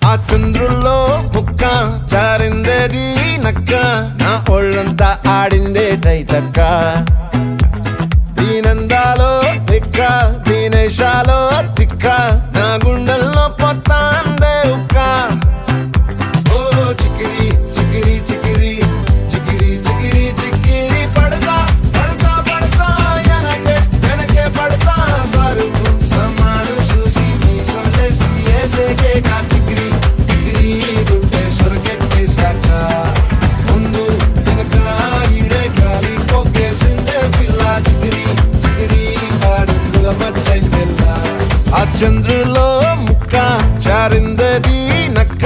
ఆ చంద్రుల్లో ముక్క జారిందేది నక్క నా ఒళ్ళంతా ఆడిందే తైతక్క దీనందాలో తిక్క దీనేశాలో తిక్క నా గుండెల్లో పొత్తాందే ఉక్క ఓ చికిరి చికిరి చికిరి చికిరి చికిరి చికిరి పడతా పడతా పడతా వెనకే పడతా సరుకు సమాను చూసి మీ సొల్లేసి ఏసేకే కా చికిరి చికిరి గుండె సొరకెట్టేశాక ముందు వెనక ఈడే గాలి కొక్కేసిందే పిల్ల చికిరి చికిరి ఆడుగుల మచ్చై పిల్ల ఆ చంద్రులో ముక్క జారిందేది నక్క